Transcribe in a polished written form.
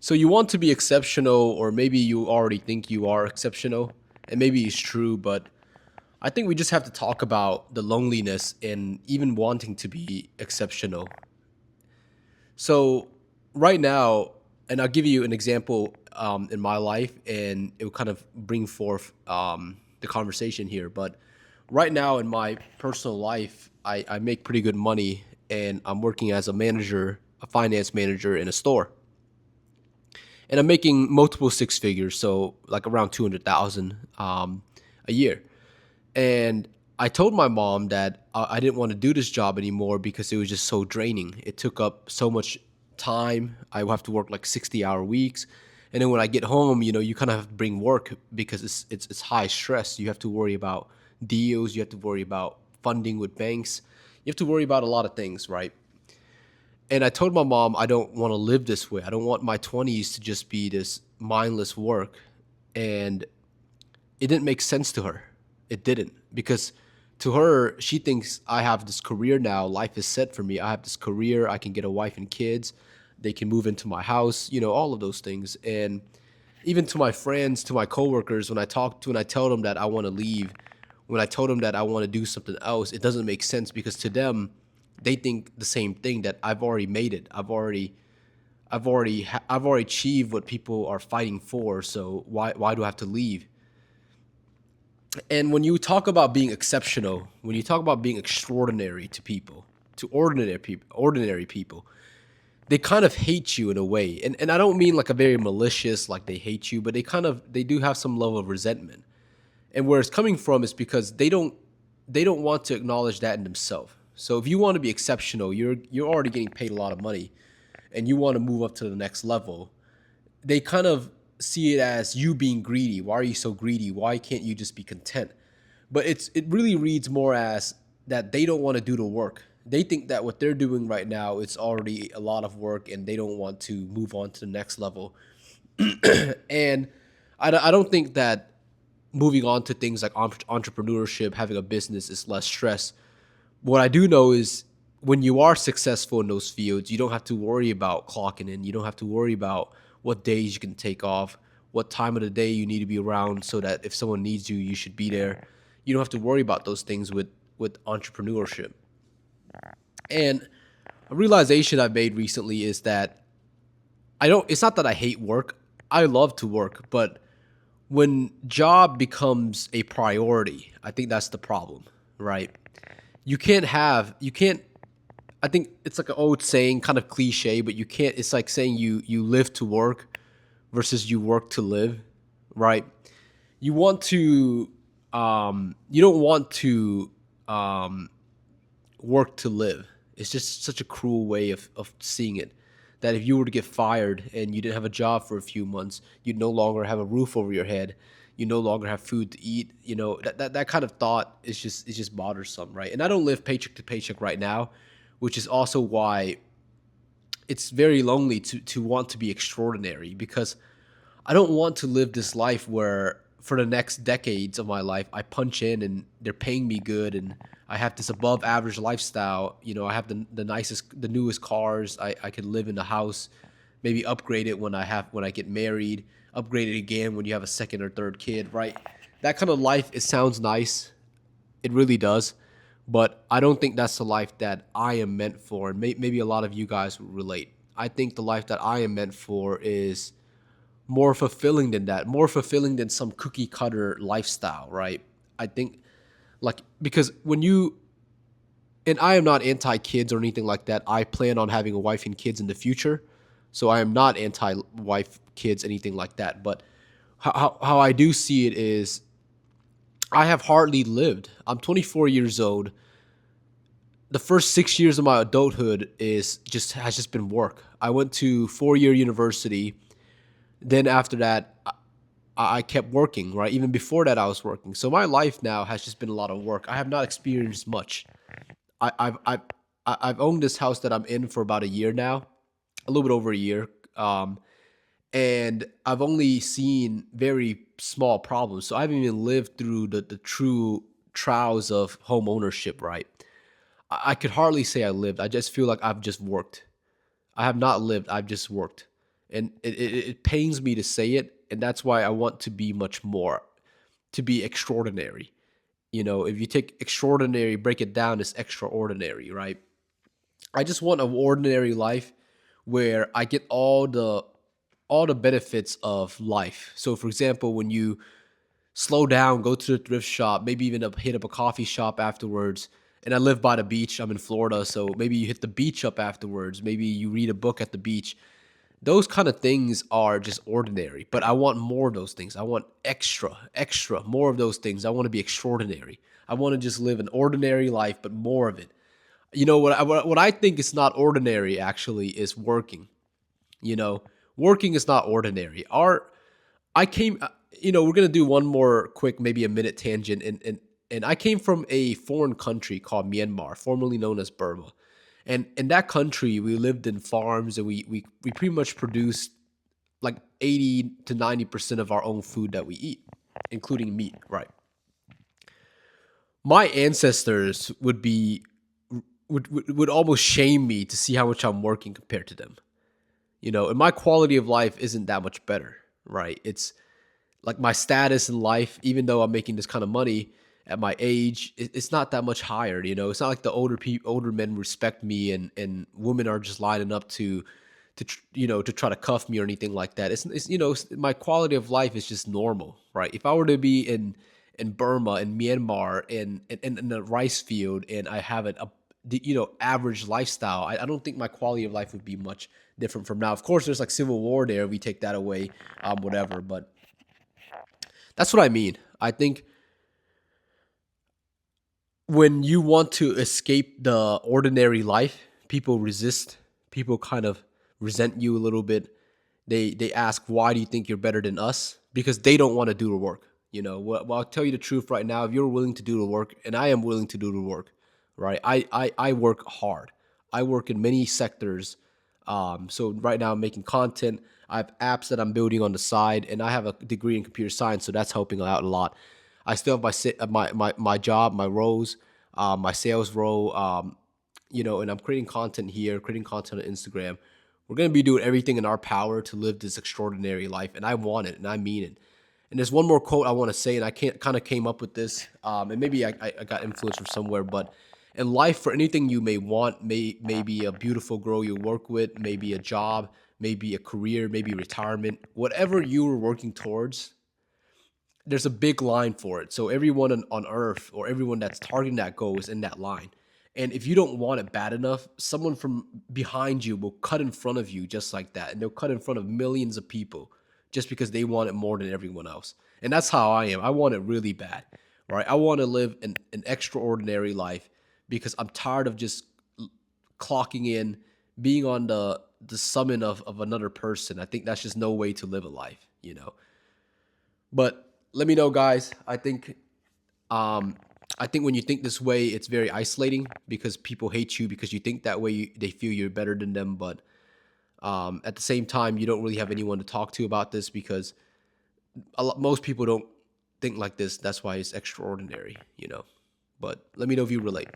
So you want to be exceptional, or maybe you already think you are exceptional, and maybe it's true, but I think we just have to talk about the loneliness in even wanting to be exceptional. So right now, and I'll give you an example in my life, and it will kind of bring forth the conversation here. But right now in my personal life, I make pretty good money, and I'm working as a manager, a finance manager in a store, and I'm making multiple six figures, so like around 200,000 a year. And I told my mom that I didn't want to do this job anymore because it was just so draining. It took up so much time. I would have to work like 60-hour weeks. And then when I get home, you kind of have to bring work because it's high stress. You have to worry about deals, you have to worry about funding with banks. You have to worry about a lot of things, right? And I told my mom I don't want to live this way. I don't want my 20s to just be this mindless work. And it didn't make sense to her. It didn't, because to her, she thinks I have this career now. Life is set for me. I have this career. I can get a wife and kids. They can move into my house, all of those things. And even to my friends, to my coworkers, when I tell them that I want to leave, when I told them that I want to do something else, it doesn't make sense because to them, they think the same thing, that I've already made it. I've already achieved what people are fighting for. So why do I have to leave? And when you talk about being exceptional, when you talk about being extraordinary to people, to ordinary people, they kind of hate you in a way. And I don't mean like a very malicious, like they hate you, but they do have some level of resentment. And where it's coming from is because they don't want to acknowledge that in themselves. So if you want to be exceptional, you're already getting paid a lot of money and you want to move up to the next level. They kind of see it as you being greedy. Why are you so greedy? Why can't you just be content? But it really reads more as that they don't want to do the work. They think that what they're doing right now it's already a lot of work, and they don't want to move on to the next level. And I don't think that moving on to things like entrepreneurship, having a business, is less stress. What I do know is when you are successful in those fields, you don't have to worry about clocking in. You don't have to worry about what days you can take off, what time of the day you need to be around so that if someone needs you, you should be there. You don't have to worry about those things with entrepreneurship. And a realization I've made recently is that it's not that I hate work. I love to work, but when job becomes a priority, I think that's the problem, right? You can't I think it's like an old saying, kind of cliche, but you can't. It's like saying you live to work versus you work to live, right? You want to, you don't want to work to live. It's just such a cruel way of seeing it. That if you were to get fired and you didn't have a job for a few months, you'd no longer have a roof over your head. You no longer have food to eat. That kind of thought is just bothersome, right? And I don't live paycheck to paycheck right now, which is also why it's very lonely to want to be extraordinary, because I don't want to live this life where for the next decades of my life I punch in and they're paying me good and I have this above average lifestyle. I have the newest cars. I can live in the house, maybe upgrade it when I get married, upgrade it again when you have a second or third kid, right? That kind of life, it sounds nice. It really does. But I don't think that's the life that I am meant for. And maybe a lot of you guys will relate. I think the life that I am meant for is more fulfilling than that, more fulfilling than some cookie cutter lifestyle, right? I think, like, because when you, and I am not anti kids or anything like that. I plan on having a wife and kids in the future. So I am not anti wife, kids, anything like that. But how I do see it is I have hardly lived. I'm 24 years old. The first 6 years of my adulthood has just been work. I went to 4 year university. Then after that, I kept working. Right, even before that, I was working. So my life now has just been a lot of work. I have not experienced much. I, I've I've I've owned this house that I'm in for about a year now, a little bit over a year. And I've only seen very small problems. So I haven't even lived through the true trials of home ownership, right? I could hardly say I lived. I just feel like I've just worked. I have not lived, I've just worked. and it pains me to say it, and that's why I want to be much more, to be extraordinary. You know, if you take extraordinary, break it down, it's extraordinary, right? I just want an ordinary life where I get all the benefits of life. So for example, when you slow down, go to the thrift shop, maybe even hit up a coffee shop afterwards. And I live by the beach. I'm in Florida, so maybe you hit the beach up afterwards. Maybe you read a book at the beach. Those kind of things are just ordinary, but I want more of those things. I want extra, more of those things. I want to be extraordinary. I want to just live an ordinary life, but more of it. You know what I think is not ordinary actually is working. You know, working is not ordinary. I came, we're gonna do one more quick, maybe a minute tangent, and I came from a foreign country called Myanmar, formerly known as Burma, and in that country we lived in farms, and we pretty much produced like 80 to 90% of our own food that we eat, including meat. Right. My ancestors would almost shame me to see how much I'm working compared to them. You know, and my quality of life isn't that much better, right? It's like my status in life, even though I'm making this kind of money at my age, it's not that much higher. You know, it's not like the older men respect me, and women are just lining up to try to cuff me or anything like that. My quality of life is just normal, right? If I were to be in Burma, in Myanmar, in a rice field, and I have average lifestyle, I don't think my quality of life would be much different from now. Of course, there's like civil war there. We take that away, whatever. But that's what I mean. I think when you want to escape the ordinary life, people resist. People kind of resent you a little bit. They ask, why do you think you're better than us? Because they don't want to do the work. You know, well, I'll tell you the truth right now. If you're willing to do the work, and I am willing to do the work, right? I work hard. I work in many sectors. So right now I'm making content. I have apps that I'm building on the side, and I have a degree in computer science, so that's helping out a lot. I still have my job, my roles, my sales role, and I'm creating content here, creating content on Instagram. We're gonna be doing everything in our power to live this extraordinary life, and I want it, and I mean it. And there's one more quote I want to say, and I can't kind of came up with this, and maybe I got influence from somewhere, but in life, for anything you may want, maybe a beautiful girl you work with, maybe a job, maybe a career, maybe retirement, whatever you were working towards, there's a big line for it. So everyone on earth, or everyone that's targeting that goal, is in that line. And if you don't want it bad enough, someone from behind you will cut in front of you just like that. And they'll cut in front of millions of people just because they want it more than everyone else. And that's how I am. I want it really bad, right? I want to live an extraordinary life because I'm tired of just clocking in, being on the summit of another person. I think that's just no way to live a life. But let me know, guys. I think when you think this way, it's very isolating because people hate you because you think that way. They feel you're better than them, but at the same time, you don't really have anyone to talk to about this because most people don't think like this. That's why it's extraordinary. But let me know if you relate.